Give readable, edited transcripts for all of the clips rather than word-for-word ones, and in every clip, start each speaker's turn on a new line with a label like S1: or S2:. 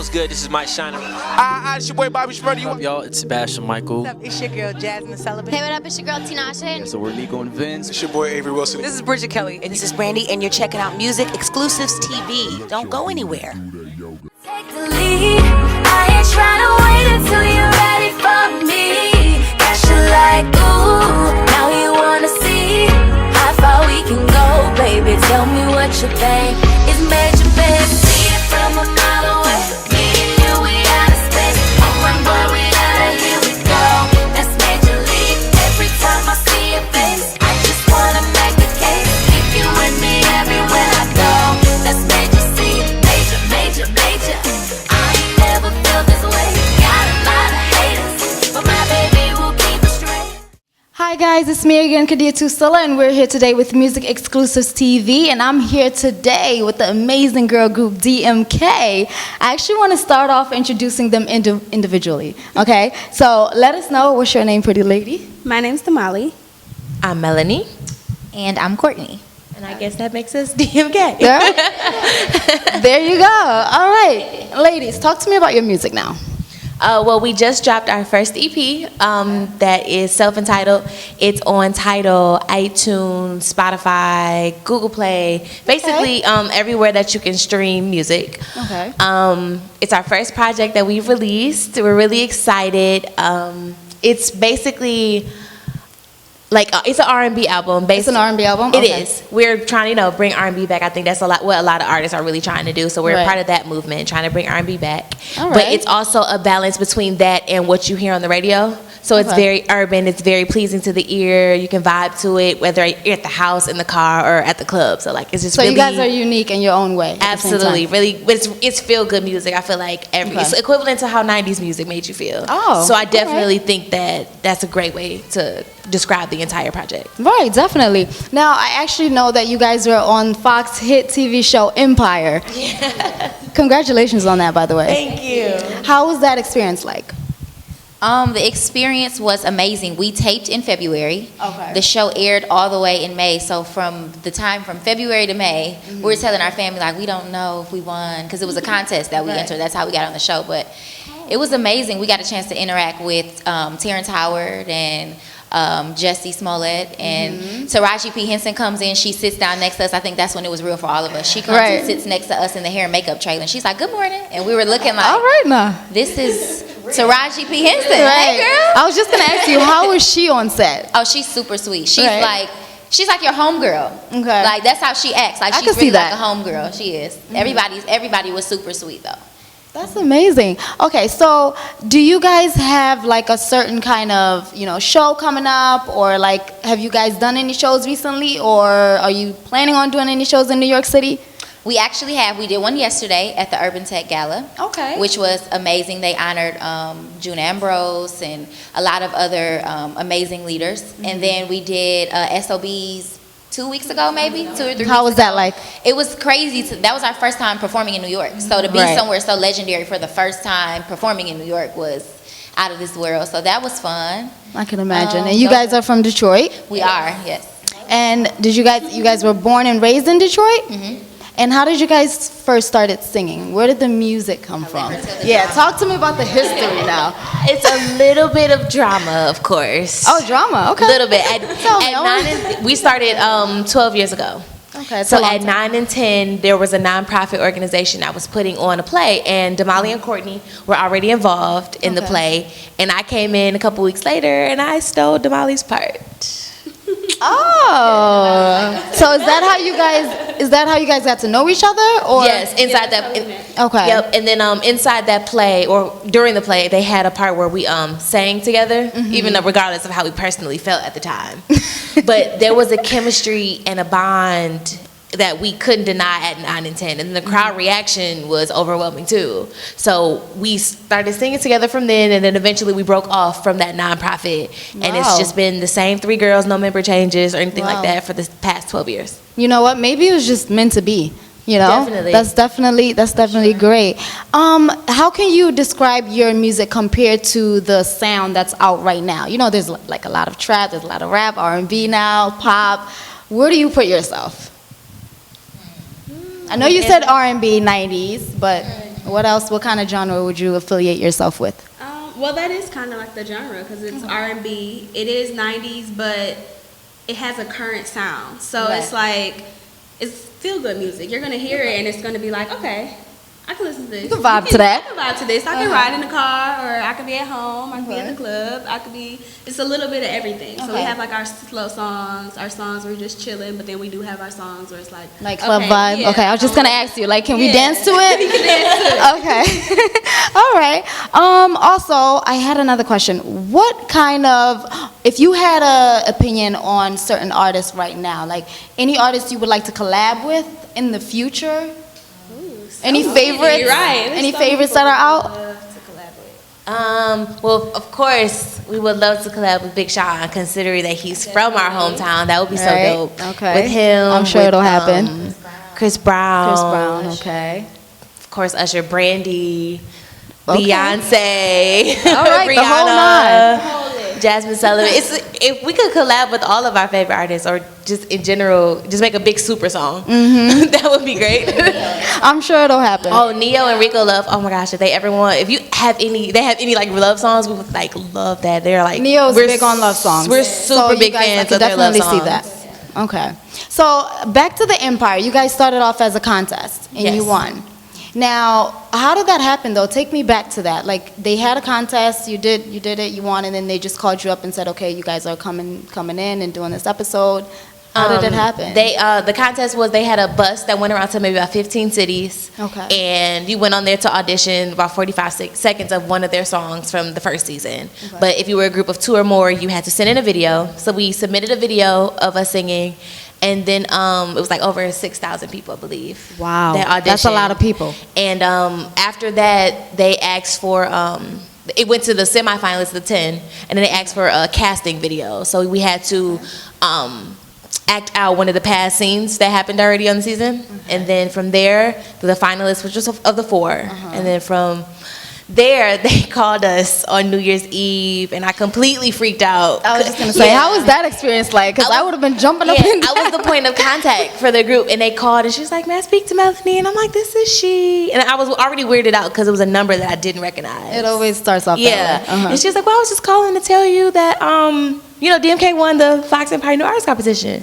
S1: what's good? This is Mike Shiner.
S2: It's your boy Bobby Shmurda.
S3: What up, y'all? It's Sebastian Michael.
S4: What's up? It's your girl Jasmine Sullivan.
S5: Hey, what up? It's your girl Tinashe.
S3: So we're Nico and Vince.
S2: It's your boy Avery Wilson.
S4: This is Bridget Kelly.
S6: And this is Brandy, and you're checking out Music Exclusives TV. Don't go anywhere.
S7: Take the lead. I ain't trying to wait until you're ready for me. Got you like, ooh, now you wanna see how far we can go, baby. Tell me what you think. It's major, baby. See it from a mile away. Me and you, we out of space. Oh my boy, we out of here we go. That's major league. Every time I see your face, I just wanna make a case. Keep you with me everywhere I go. That's major C, major, major, major. I ain't never felt this way. Got a lot of haters, but my baby will keep it straight.
S8: Hi guys, it's me again, Kadia Tusila, and we're here today with Music Exclusives TV, and I'm here today with the amazing girl group DMK. I actually want to start off introducing them individually, okay? So let us know, what's your name, pretty lady?
S9: My name's Damali.
S5: I'm Melanie.
S10: And I'm Courtney.
S5: And I guess that makes us DMK.
S8: Yeah? There you go. All right. Ladies, talk to me about your music now.
S5: Well, we just dropped our first EP that is self-entitled. It's on Tidal, iTunes, Spotify, Google Play, basically everywhere that you can stream music.
S8: Okay.
S5: It's our first project that we've released. We're really excited. It's basically like it's an R&B album.
S8: It's an R&B album?
S5: It
S8: Okay.
S5: is. We're trying to, bring R&B back. I think that's what a lot of artists are really trying to do. So we're
S8: Right.
S5: part of that movement, trying to bring R&B back.
S8: All
S5: But
S8: right.
S5: it's also a balance between that and what you hear on the radio. So it's
S8: Okay.
S5: very urban. It's very pleasing to the ear. You can vibe to it, whether you're at the house, in the car, or at the club. So like it's just
S8: So
S5: really,
S8: you guys are unique in your own way. at the same
S5: absolutely
S8: time.
S5: really. But it's feel good music. I feel like it's equivalent to how '90s music made you feel.
S8: Oh,
S5: so I
S8: all
S5: definitely think that's a great way to describe the entire project.
S8: Right, definitely. Now, I actually know that you guys were on Fox hit TV show Empire. Congratulations on that, by the way.
S5: Thank you.
S8: How was that experience like?
S10: The experience was amazing. We taped in February.
S8: Okay.
S10: The show aired all the way in May. So from the time from February to May, we were telling our family, like, we don't know if we won, because it was a contest that we
S8: Right.
S10: entered. That's how we got on the show. But it was amazing. We got a chance to interact with Terrence Howard and Jussie Smollett, and Taraji P. Henson comes in. She sits down next to us. I think that's when it was real for all of us. She comes
S8: Right.
S10: and sits next to us in the hair and makeup trailer, and she's like, "Good morning," and we were looking like,
S8: All right now.
S10: "This is Taraji P. Henson."
S8: Right.
S10: Hey, girl.
S8: I was just going to ask you, how was she on set?
S10: Oh, she's super sweet. She's
S8: Right.
S10: she's like your homegirl.
S8: Okay.
S10: Like that's how she acts. Like
S8: I
S10: she's
S8: can see
S10: really like
S8: that.
S10: a homegirl. She is. Everybody was super sweet though.
S8: That's amazing. Okay, so do you guys have like a certain kind of, show coming up, or like have you guys done any shows recently, or are you planning on doing any shows in New York City?
S10: We actually have. We did one yesterday at the Urban Tech Gala.
S8: Okay.
S10: Which was amazing. They honored June Ambrose and a lot of other amazing leaders. And then we did SOBs 2 weeks ago, maybe 2 or 3 weeks
S8: How was
S10: ago.
S8: that like?
S10: It was crazy. That was our first time performing in New York. So to be
S8: Right.
S10: somewhere so legendary for the first time performing in New York was out of this world. So that was fun.
S8: I can imagine. And you guys are from Detroit?
S10: We are, yes.
S8: And did you guys were born and raised in Detroit? Mm-hmm. And how did you guys first started singing? Where did the music come from? Yeah, talk to me about the history now.
S5: It's a little bit of drama, of course.
S8: Oh, drama. Okay.
S5: A little bit.
S8: Tell me.
S5: We started 12 years ago.
S8: Okay. it's a
S5: So
S8: long
S5: at
S8: time.
S5: 9 and 10, there was a nonprofit organization that was putting on a play, and Damali and Courtney were already involved in the
S8: Okay.
S5: play. And I came in a couple weeks later, and I stole Damali's part.
S8: Oh. So is that how you guys got to know each other, or?
S5: Yes, inside that.
S8: Okay.
S5: Yep. And then inside that play, or during the play, they had a part where we sang together, even though regardless of how we personally felt at the time. But there was a chemistry and a bond that we couldn't deny at 9 and 10, and the crowd reaction was overwhelming too. So we started singing together from then, and then eventually we broke off from that nonprofit, and it's
S8: Wow.
S5: just been the same 3 girls, no member changes or anything
S8: Wow.
S5: like that for the past 12 years.
S8: You know what? Maybe it was just meant to be.
S5: Definitely.
S8: That's definitely great. How can you describe your music compared to the sound that's out right now? There's like a lot of trap, there's a lot of rap, R&B now, pop. Where do you put yourself? I know you said R&B 90s, but What else? What kind of genre would you affiliate yourself with?
S1: Well, that is kind of like the genre because it's R&B. It is 90s, but it has a current sound. So
S8: Right.
S1: it's like, it's feel-good music. You're going to hear it, and it's going to be like, okay, I can listen to this.
S8: You can vibe to that.
S1: I can vibe to this. I can ride in the car, or I can be at home. I can be at the club. I could be, it's a little bit of everything. So we have like our slow songs, our songs where we're just chilling, but then we do have our songs where it's like
S8: Club vibe?
S1: yeah,
S8: Okay, I was just going to ask you, like, can we
S1: Yeah.
S8: dance to it?
S1: We can dance to it.
S8: Okay. All right. Also, I had another question. What kind of, if you had an opinion on certain artists right now, like any artists you would like to collab with in the future? Any favorites?
S1: Right.
S8: Any favorites that are out?
S5: Well, of course, we would love to collab with Big Sean, considering that he's from our hometown. That would be so
S8: Right.
S5: dope.
S8: Okay.
S5: With him,
S8: I'm sure
S5: with,
S8: it'll happen.
S5: Chris Brown.
S8: Chris Brown, okay.
S5: Of course, Usher, Brandy,
S8: Okay.
S5: Beyonce,
S8: All right, the whole
S5: Rihanna, Jasmine Sullivan. If we could collab with all of our favorite artists, or just in general, just make a big super song, that would be great.
S8: I'm sure it'll happen.
S5: Oh, Neo and Rico Love. Oh my gosh, if they ever want, if you have any, they have any like love songs, we would like love that. They're like
S8: Neo's
S5: we're
S8: big on love songs.
S5: We're
S8: So
S5: super
S8: you
S5: big
S8: guys, I
S5: fans
S8: can
S5: of their love
S8: definitely
S5: songs.
S8: see that. Okay. So back to the Empire. You guys started off as a contest and
S5: Yes.
S8: you won. Now, how did that happen though? Take me back to that. Like they had a contest, you did it, you won, and then they just called you up and said, okay, you guys are coming in and doing this episode. How did it happen?
S5: The contest was they had a bus that went around to maybe about 15 cities.
S8: Okay.
S5: And you went on there to audition about 45 seconds of one of their songs from the first season. Okay. But if you were a group of 2 or more, you had to send in a video. So we submitted a video of us singing. And then it was like over 6,000 people, I believe.
S8: Wow.
S5: That auditioned.
S8: That's a lot of people.
S5: And after that, they asked for, it went to the semifinalists, the 10, and then they asked for a casting video. So we had to act out one of the past scenes that happened already on the season. Okay. And then from there, the finalists, which was of the 4. And then from there, they called us on New Year's Eve, and I completely freaked out.
S8: I was just going to say, how was that experience like? Because I would have been jumping up and down.
S5: I was the point of contact for the group, and they called, and she was like, may I speak to Melanie? And I'm like, this is she. And I was already weirded out because it was a number that I didn't recognize.
S8: It always starts off that way.
S5: And she was like, well, I was just calling to tell you that, DMK won the Fox Empire New Artist competition.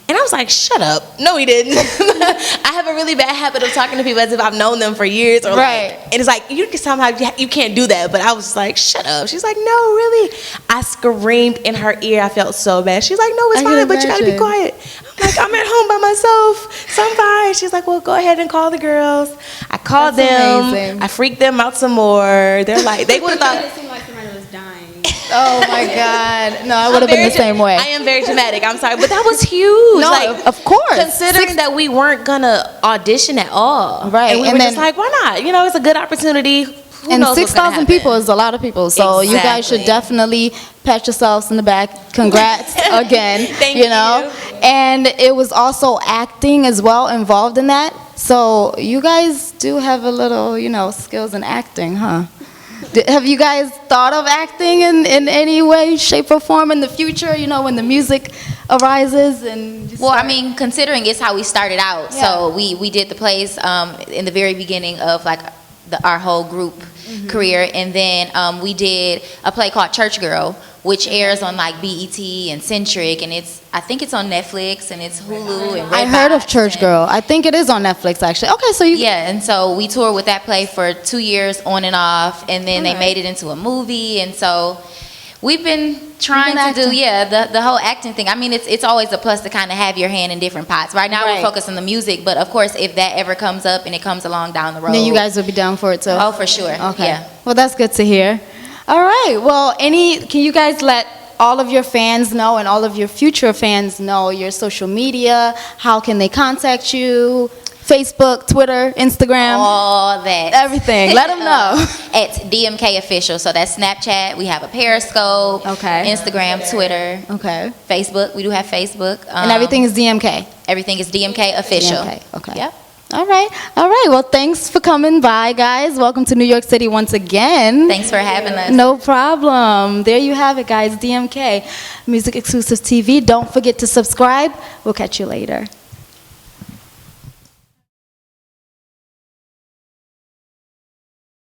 S5: And I was like, shut up. No, he didn't. I have a really bad habit of talking to people as if I've known them for years. Or
S8: right.
S5: And it's like, you can't do that. But I was just like, shut up. She's like, no, really. I screamed in her ear. I felt so bad. She's like, no, it's fine, but you got to be quiet. I'm like, I'm at home by myself, so I'm fine. She's like, well, go ahead and call the girls. I called them. Amazing. I freaked them out some more. They're like, they would have thought.
S1: It seemed like somebody was dying.
S8: Oh my God! No, I would have been the same way.
S5: I am very dramatic. I'm sorry, but that was huge.
S8: No,
S5: like,
S8: of course.
S5: Considering that we weren't gonna audition at all,
S8: right?
S5: And we were just like, why not? It's a good opportunity.
S8: And 6,000 people is a lot of people, so you guys should definitely pat yourselves in the back. Congrats again.
S5: Thank you.
S8: And it was also acting as well involved in that. So you guys do have a little, skills in acting, huh? Have you guys thought of acting in any way, shape, or form in the future, when the music arises?
S10: Well, I mean, considering it's how we started out. Yeah. So we did the plays in the very beginning of our whole group career. And then we did a play called Church Girl, which airs on BET and Centric, and I think it's on Netflix and it's Hulu and Redbox.
S8: I heard of Church Girl. I think it is on Netflix actually. Okay, so
S10: and so we toured with that play for 2 years on and off, and then they made it into a movie, and so we've been trying to do the whole acting thing. I mean, it's always a plus to kind of have your hand in different pots. Right now we're focused on the music, but of course if that ever comes up and it comes along down the road,
S8: then you guys will be down for it too.
S10: Oh, for sure.
S8: Okay.
S10: Yeah.
S8: Well, that's good to hear. All right. Well, can you guys let all of your fans know and all of your future fans know your social media? How can they contact you? Facebook, Twitter, Instagram,
S10: all that,
S8: everything. Let them know.
S10: At DMK Official. So that's Snapchat. We have a Periscope.
S8: Okay.
S10: Instagram, Twitter.
S8: Okay.
S10: Facebook. We do have Facebook.
S8: And everything is DMK.
S10: Everything is DMK Official.
S8: DMK. Okay.
S10: Yep.
S8: All right. Well, thanks for coming by, guys. Welcome to New York City once again.
S10: Thanks for having us.
S8: No problem. There you have it, guys. DMK, Music Exclusive TV. Don't forget to subscribe. We'll catch you later.